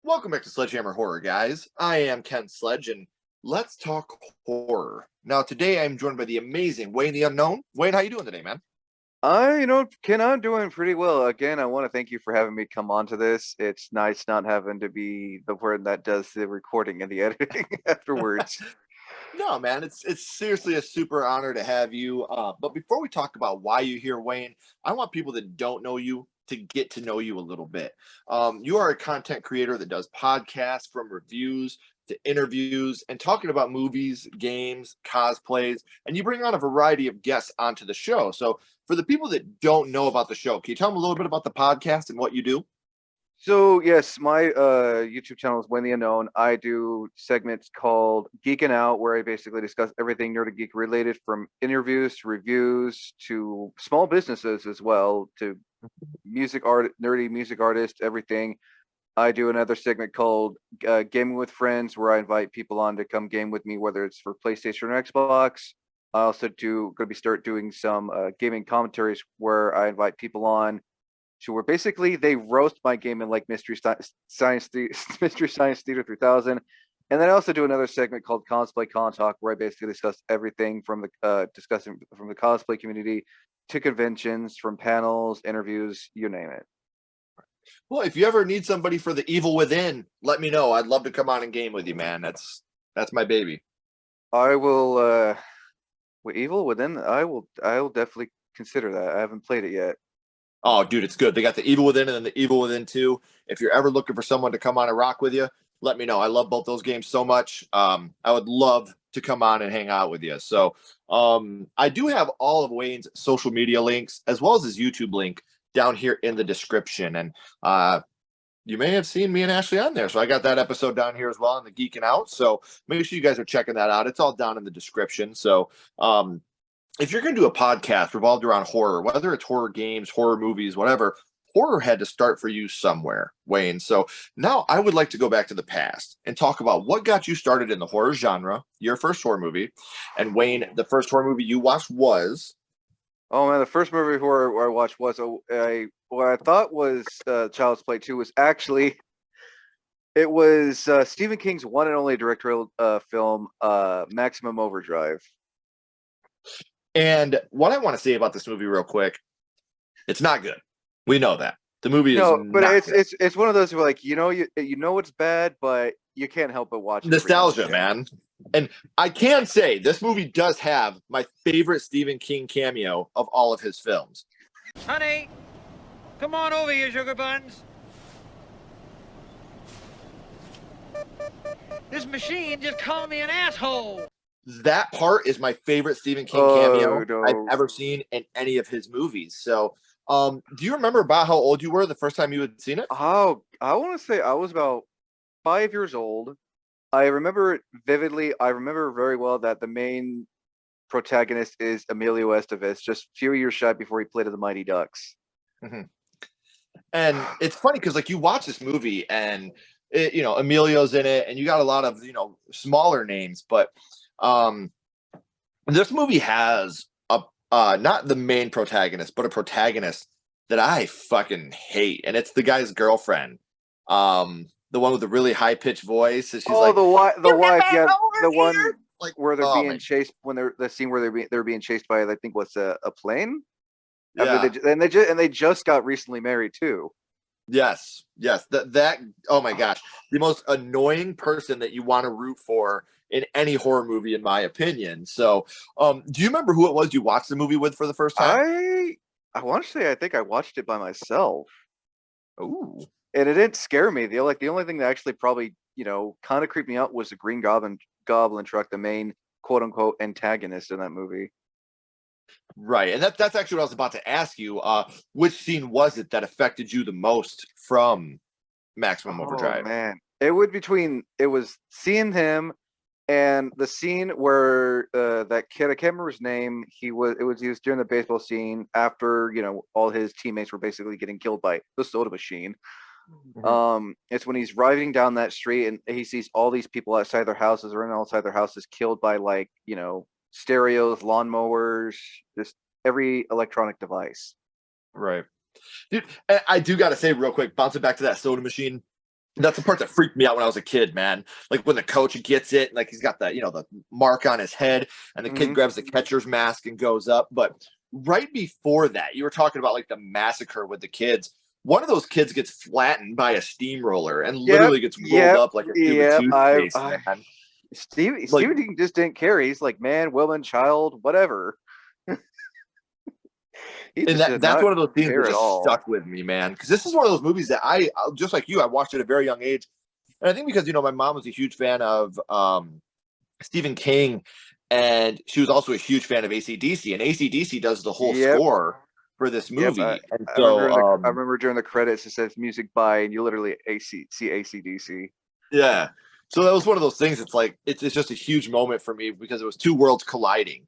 Welcome back to Sledgehammer Horror, guys. I am Ken Sledge, and let's talk horror. Now, today I'm joined by the amazing Wayne_TheUnknown. Wayne, how you doing today, man? Ken, I'm doing pretty well. Again, I want to thank you for having me come on to this. It's nice not having to be the one that does the recording and the editing afterwards. No, man, it's seriously a super honor to have you. But before we talk about why you're here, Wayne, I want people that don't know you to get to know you a little bit. You are a content creator that does podcasts, from reviews to interviews and talking about movies, games, cosplays, and you bring on a variety of guests onto the show. So, for the people that don't know about the show, can you tell them a little bit about the podcast and what you do? So yes, my YouTube channel is WayneTheUnknown. I do segments called Geeking Out, where I basically discuss everything nerd and geek related, from interviews to reviews to small businesses as well, to nerdy music artists, everything. I do another segment called Gaming with Friends, where I invite people on to come game with me, whether it's for PlayStation or Xbox. I also start doing some gaming commentaries where I invite people on to where basically they roast my game in like Mystery Science Theater 3000. And then I also do another segment called Cosplay Con Talk, where I basically discuss everything from discussing from the cosplay community to conventions, from panels, interviews, you name it. Well, if you ever need somebody for the evil within, let me know. I'd love to come on and game with you, man. That's my baby. I will with Evil Within, I will definitely consider that. I haven't played it yet. Oh, dude, it's good. They got the Evil Within and then the Evil Within 2. If you're ever looking for someone to come on and rock with you, let me know. I love both those games so much. I would love to come on and hang out with you. So I do have all of Wayne's social media links as well as his YouTube link down here in the description. And you may have seen me and Ashley on there. So I got that episode down here as well on the Geeking Out. So make sure you guys are checking that out. It's all down in the description. So if you're going to do a podcast revolved around horror, whether it's horror games, horror movies, whatever, horror had to start for you somewhere, Wayne. So now I would like to go back to the past and talk about what got you started in the horror genre, your first horror movie. And Wayne, the first horror movie you watched was? Oh man, the first movie horror I watched was what I thought was Child's Play 2 was actually it was Stephen King's one and only directorial film, Maximum Overdrive. And what I want to say about this movie real quick, it's not good. We know that. The movie is No, but not it's one of those where, like, you know it's bad, but you can't help but watch it. Nostalgia, man. And I can say this movie does have my favorite Stephen King cameo of all of his films. Honey, come on over here, sugar buns. This machine just called me an asshole. That part is my favorite Stephen King cameo no. I've ever seen in any of his movies. So, do you remember about how old you were the first time you had seen it? Oh, I want to say I was about 5 years old. I remember it vividly. I remember very well that the main protagonist is Emilio Estevez, just a few years shy before he played in the Mighty Ducks. Mm-hmm. And it's funny because, like, you watch this movie and Emilio's in it, and you got a lot of smaller names, but this movie has a not the main protagonist, but a protagonist that I fucking hate, and it's the guy's girlfriend. The one with the really high pitched voice. And she's like, the wife, yeah, the one like where they're being chased when the scene where they're being chased by, I think, what's a plane. Yeah. They just got recently married too. Yes. That oh my gosh, the most annoying person that you want to root for in any horror movie, in my opinion. So, do you remember who it was you watched the movie with for the first time? I want to say I think I watched it by myself. Ooh. And it didn't scare me. The only thing that actually probably, kind of creeped me out was the Green Goblin truck, the main quote unquote antagonist in that movie. Right. And that's actually what I was about to ask you. Which scene was it that affected you the most from Maximum Overdrive? Oh man. It was seeing him and the scene where that kid, I can't remember his name, he was during the baseball scene after, all his teammates were basically getting killed by the soda machine. Mm-hmm. It's when he's riding down that street and he sees all these people outside their houses or outside their houses killed by, like, stereos, lawnmowers, just every electronic device. Right. Dude, I do got to say real quick, bouncing back to that soda machine, That's the part that freaked me out when I was a kid, man. Like when the coach gets it, like he's got the, the mark on his head, and the kid Hmm. grabs the catcher's mask and goes up. But right before that, you were talking about like the massacre with the kids. One of those kids gets flattened by a steamroller and Yep, literally gets rolled yep, up like a tube of yep. toothpaste, man. Like, Stephen King just didn't care. He's like, man, woman, child, whatever. He and just did that's not one of those scenes that care at just all. stuck with me, man. Because this is one of those movies that I just like you, I watched at a very young age, and I think because my mom was a huge fan of Stephen King, and she was also a huge fan of AC/DC, and AC/DC does the whole Yep, score for this yep. movie, and I remember so I remember during the credits it says music by, and you literally see AC/DC. yeah, so that was one of those things. It's like it's just a huge moment for me because it was two worlds colliding.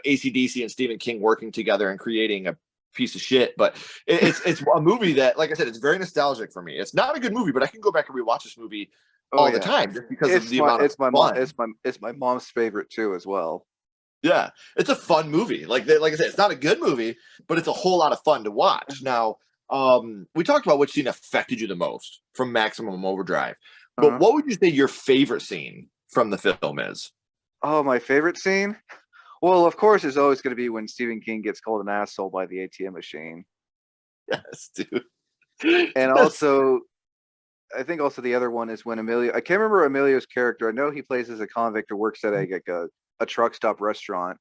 AC/DC and Stephen King working together and creating a piece of shit. But it's a movie that, like I said, it's very nostalgic for me. It's not a good movie, but I can go back and rewatch this movie Oh all the yeah, time just because of the amount of fun. it's my mom's favorite too as well. Yeah, it's a fun movie. Like I said, it's not a good movie, but it's a whole lot of fun to watch. Now, we talked about which scene affected you the most from Maximum Overdrive, but Uh-huh. what would you say your favorite scene from the film is? Oh, my favorite scene? Well, of course, it's always going to be when Stephen King gets called an asshole by the ATM machine. Yes, dude. And Yes. also, I think also the other one is when Emilio, I can't remember Emilio's character. I know he plays as a convict who works at a truck stop restaurant.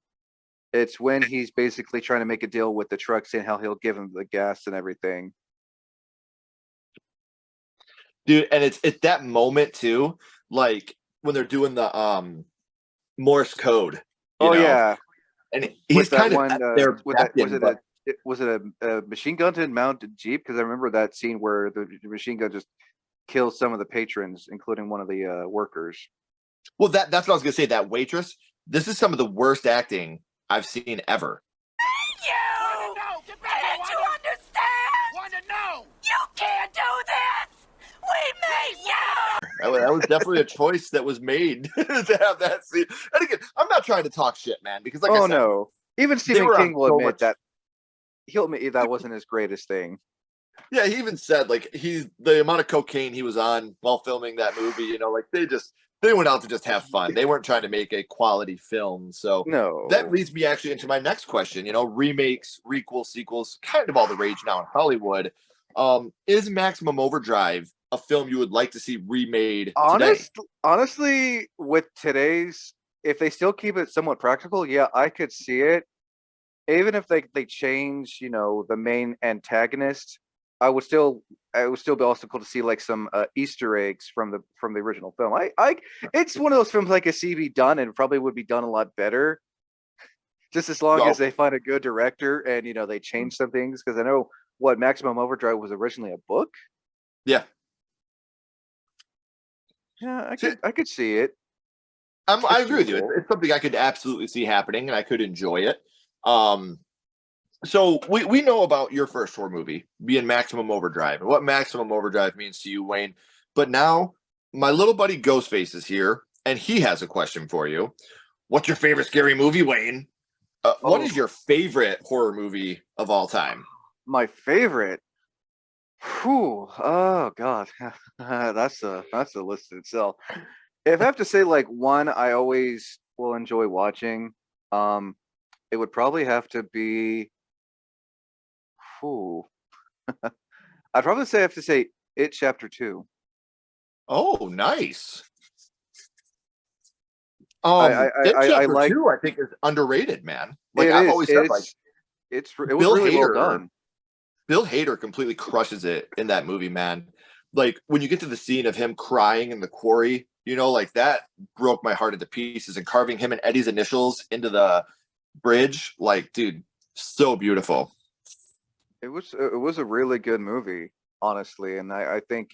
It's when he's basically trying to make a deal with the truck, saying how he'll give him the gas and everything. Dude, and it's that moment too, like when they're doing the Morse code, Oh yeah, and with he's that kind of one, at their with that beck and, but was it a machine gun mounted Jeep? Because I remember that scene where the machine gun just kills some of the patrons, including one of the workers. well, that's what I was gonna say. That waitress, this is some of the worst acting I've seen ever. You! Get back Can't here, you understand? Wanda, no! You can't do this! We made you! That was definitely a choice that was made to have that scene. And again, I'm not trying to talk shit, man, because like I Oh said, no. Even they Stephen were on King will so admit much. that he'll admit that wasn't his greatest thing. Yeah, he even said like the amount of cocaine he was on while filming that movie. Like they went out to just have fun. They weren't trying to make a quality film. So that No. leads me actually into my next question. Remakes, requels, sequels, kind of all the rage now in Hollywood. Is Maximum Overdrive a film you would like to see remade today? Honestly, with today's, if they still keep it somewhat practical, yeah, I could see it. Even if they change, the main antagonist, I would still be also cool to see like some Easter eggs from the original film. It's one of those films I could see be done, and probably would be done a lot better, just as long as Well, they find a good director and they change some things. Because I know what Maximum Overdrive was originally a book. yeah. Yeah, I See, could see it. I It's agree with you. doable. It's something I could absolutely see happening, and I could enjoy it. Um, So we know about your first horror movie being Maximum Overdrive and what Maximum Overdrive means to you, Wayne. But now my little buddy Ghostface is here, and he has a question for you. What's your favorite scary movie, Wayne? What is Oh, your favorite horror movie of all time? my favorite. Whew. Oh God, that's a list in itself. If I have to say like one, I always will enjoy watching. Um, it would probably have to be. Whew. I'd probably say I have to say It Chapter 2. Oh, nice. I I I, It I Chapter like Two, I think, is underrated, man. Like it I've is always said, like it was Bill really well Hader done. Bill Hader completely crushes it in that movie, man. Like when you get to the scene of him crying in the quarry, like that broke my heart into pieces, and carving him and Eddie's initials into the bridge, like, dude, so beautiful. It was a really good movie, honestly, and I think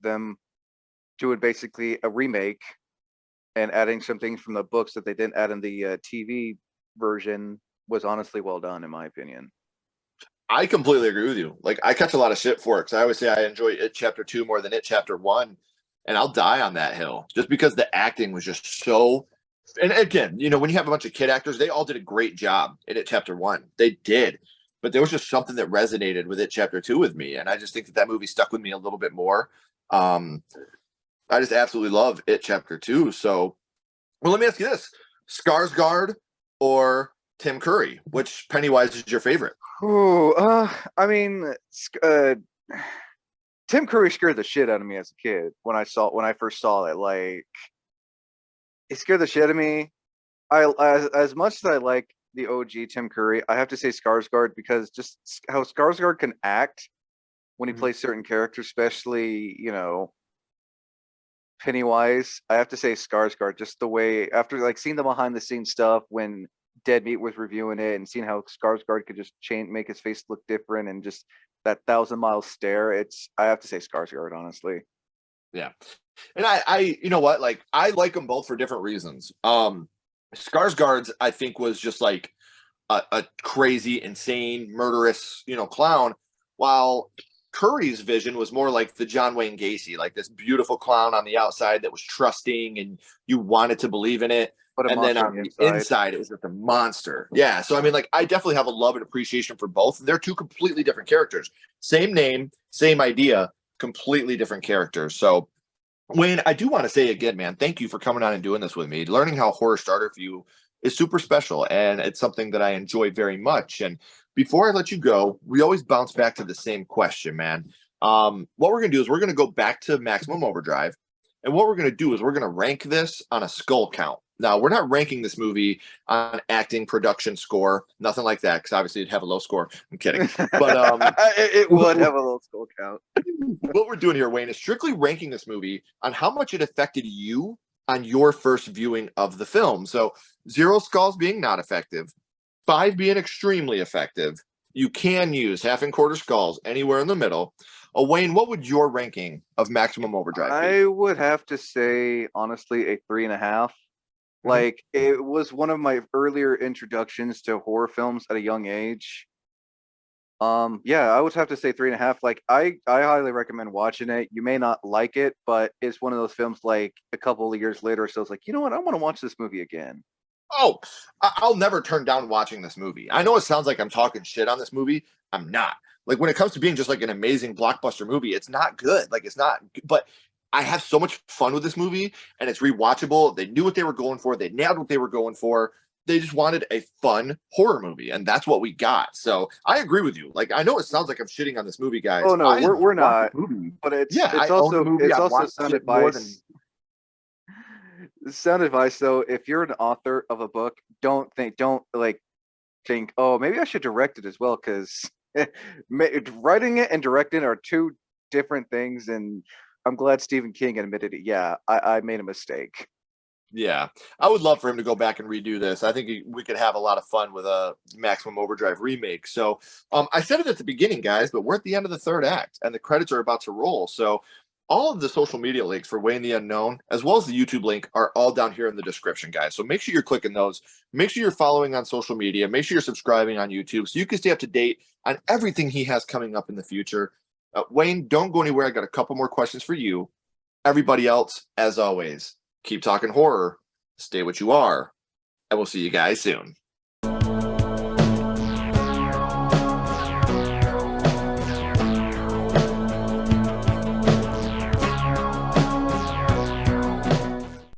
them doing basically a remake and adding some things from the books that they didn't add in the TV version was honestly well done, in my opinion. I completely agree with you. Like I catch a lot of shit for it because I always say I enjoy It Chapter Two more than It Chapter One, and I'll die on that hill just because the acting was just so. And again, when you have a bunch of kid actors, they all did a great job in It Chapter One. They did, but there was just something that resonated with It Chapter Two with me, and I just think that movie stuck with me a little bit more. I just absolutely love It Chapter 2. So, well, let me ask you this: Skarsgård or Tim Curry? Which Pennywise is your favorite? Ooh, I mean, Tim Curry scared the shit out of me as a kid when I first saw it. Like, it scared the shit out of me. As much as I like the OG Tim Curry, I have to say Skarsgård, because just how Skarsgård can act when he plays certain characters, especially, Pennywise. I have to say Skarsgård, just the way, after like seeing the behind the scenes stuff when Dead Meat was reviewing it and seeing how Skarsgård could just make his face look different, and just that 1,000-mile stare. I have to say Skarsgård, honestly. Yeah. And I you know what? Like, I like them both for different reasons. Skarsgård's, I think, was just like a crazy, insane, murderous, clown, while Curry's vision was more like the John Wayne Gacy, like this beautiful clown on the outside that was trusting and you wanted to believe in it. But And then on the inside, it was just a monster. Yeah. So, I mean, like, I definitely have a love and appreciation for both. They're two completely different characters. Same name, same idea, completely different characters. So, Wayne, I do want to say again, man, thank you for coming on and doing this with me. Learning how horror started for you is super special, and it's something that I enjoy very much. And before I let you go, we always bounce back to the same question, man. What we're going to do is we're going to go back to Maximum Overdrive, and what we're going to do is we're going to rank this on a skull count. Now, we're not ranking this movie on acting, production, score, nothing like that, because obviously it'd have a low score. I'm kidding. But it would have a little skull count. What we're doing here, Wayne, is strictly ranking this movie on how much it affected you on your first viewing of the film. So 0 skulls being not effective, 5 being extremely effective. You can use half and quarter skulls anywhere in the middle. Wayne, what would your ranking of Maximum Overdrive be? I would have to say, honestly, a 3.5. Like, it was one of my earlier introductions to horror films at a young age. Yeah, I would have to say 3.5. Like, I highly recommend watching it. You may not like it, but it's one of those films, like, a couple of years later, so it's like, you know what, I want to watch this movie again. Oh, I'll never turn down watching this movie. I know it sounds like I'm talking shit on this movie. I'm not. Like, when it comes to being just like an amazing blockbuster movie, it's not good. Like, it's not, but I have so much fun with this movie, and it's rewatchable. They knew what they were going for. They nailed what they were going for. They just wanted a fun horror movie, and that's what we got. So I agree with you. Like, I know it sounds like I'm shitting on this movie, guys. Oh no, we're not. Movie. But it's I own the also movie. it's I've also watched sound it more advice. Sound advice, though, if you're an author of a book, don't think, oh, maybe I should direct it as well, because writing it and directing are two different things, and I'm glad Stephen King admitted it. Yeah, I made a mistake. Yeah, I would love for him to go back and redo this. I think we could have a lot of fun with a Maximum Overdrive remake. So, I said it at the beginning, guys, but we're at the end of the third act, and the credits are about to roll. So, all of the social media links for Wayne the Unknown, as well as the YouTube link, are all down here in the description, guys. So make sure you're clicking those. Make sure you're following on social media. Make sure you're subscribing on YouTube so you can stay up to date on everything he has coming up in the future. Wayne, don't go anywhere. I got a couple more questions for you. Everybody else, as always, keep talking horror, stay what you are, and we'll see you guys soon.